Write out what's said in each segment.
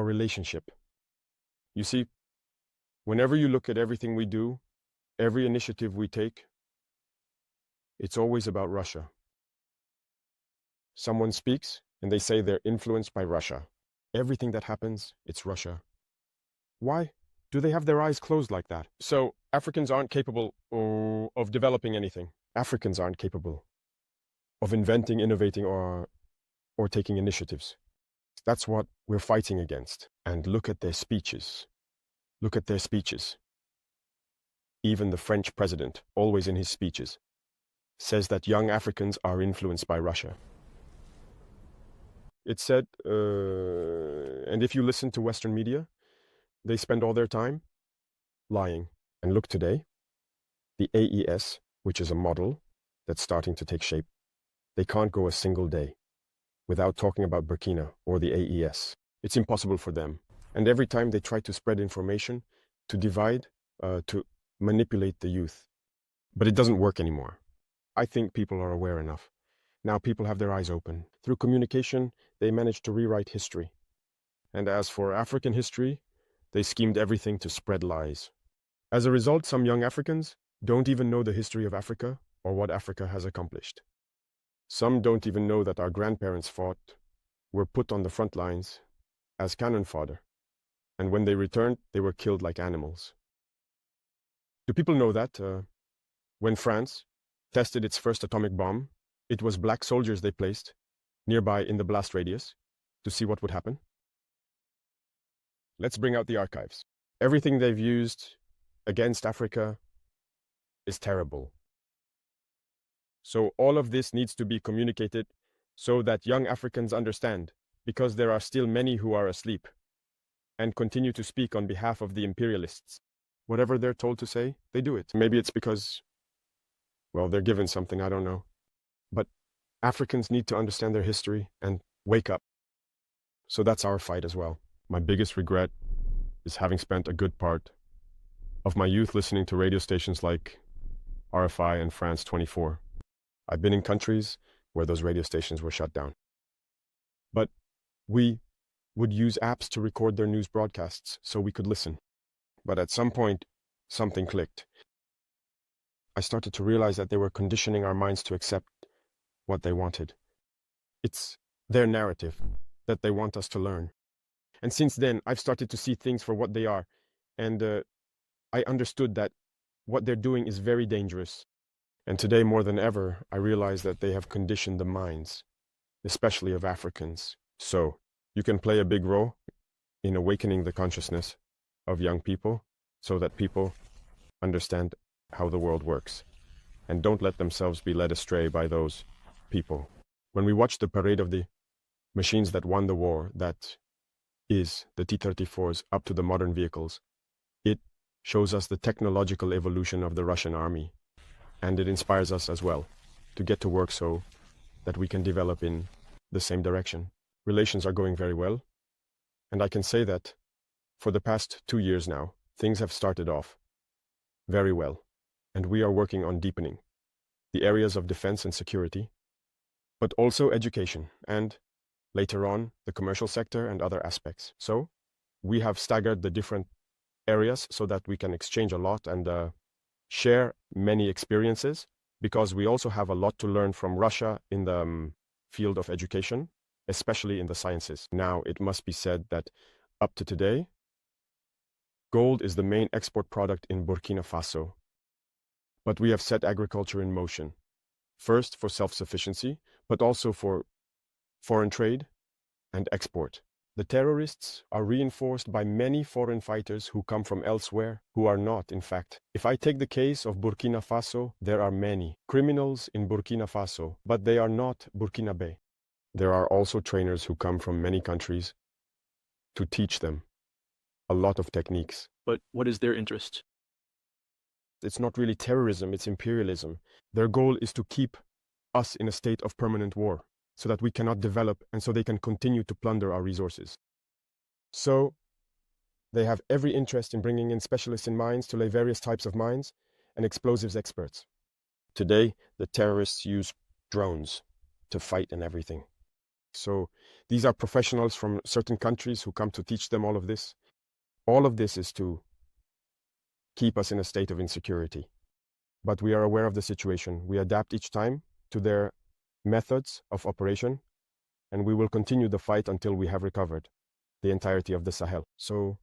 our relationship. You see, whenever you look at everything we do, every initiative we take, it's always about Russia. Someone speaks and they say they're influenced by Russia. Everything that happens, it's Russia. Why do they have their eyes closed like that? So Africans aren't capable of developing anything. Africans aren't capable of inventing, innovating, or taking initiatives. That's what we're fighting against. And look at their speeches. Look at their speeches. Even the French president, always in his speeches, says that young Africans are influenced by Russia. It said, and if you listen to Western media, they spend all their time lying. And look today, the AES, which is a model that's starting to take shape, they can't go a single day without talking about Burkina or the AES. It's impossible for them. And every time they try to spread information, to divide, to manipulate the youth. But it doesn't work anymore. I think people are aware enough. Now people have their eyes open. Through communication, they managed to rewrite history. And as for African history, they schemed everything to spread lies. As a result, some young Africans don't even know the history of Africa or what Africa has accomplished. Some don't even know that our grandparents fought, were put on the front lines as cannon fodder. And when they returned, they were killed like animals. Do people know that when France tested its first atomic bomb, it was black soldiers they placed nearby in the blast radius to see what would happen? Let's bring out the archives. Everything they've used against Africa is terrible. So all of this needs to be communicated so that young Africans understand, because there are still many who are asleep and continue to speak on behalf of the imperialists. Whatever they're told to say, they do it. Maybe it's because, well, they're given something, I don't know. But Africans need to understand their history and wake up. So that's our fight as well. My biggest regret is having spent a good part of my youth listening to radio stations like RFI and France 24. I've been in countries where those radio stations were shut down. But we would use apps to record their news broadcasts so we could listen. But at some point, something clicked. I started to realize that they were conditioning our minds to accept what they wanted. It's their narrative that they want us to learn. And since then, I've started to see things for what they are. And I understood that what they're doing is very dangerous. And today, more than ever, I realize that they have conditioned the minds, especially of Africans. So you can play a big role in awakening the consciousness of young people so that people understand how the world works and don't let themselves be led astray by those people. When we watch the parade of the machines that won the war, that is the T-34s up to the modern vehicles, it shows us the technological evolution of the Russian army. And it inspires us as well to get to work so that we can develop in the same direction. Relations are going very well. And I can say that for the past 2 years now, things have started off very well. And we are working on deepening the areas of defense and security, but also education and, later on, the commercial sector and other aspects. So we have staggered the different areas so that we can exchange a lot and share many experiences, because we also have a lot to learn from Russia in the field of education, especially in the sciences. Now, it must be said that up to today, gold is the main export product in Burkina Faso. But we have set agriculture in motion, first for self-sufficiency, but also for foreign trade and export. The terrorists are reinforced by many foreign fighters who come from elsewhere, who are not, in fact. If I take the case of Burkina Faso, there are many criminals in Burkina Faso, but they are not Burkinabe. There are also trainers who come from many countries to teach them a lot of techniques. But what is their interest? It's not really terrorism, it's imperialism. Their goal is to keep us in a state of permanent war, so that we cannot develop and so they can continue to plunder our resources. So they have every interest in bringing in specialists in mines to lay various types of mines and explosives experts. Today, the terrorists use drones to fight and everything. So these are professionals from certain countries who come to teach them all of this. All of this is to keep us in a state of insecurity. But we are aware of the situation. We adapt each time to their methods of operation, and we will continue the fight until we have recovered the entirety of the Sahel. So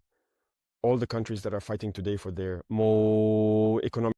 all the countries that are fighting today for their more economic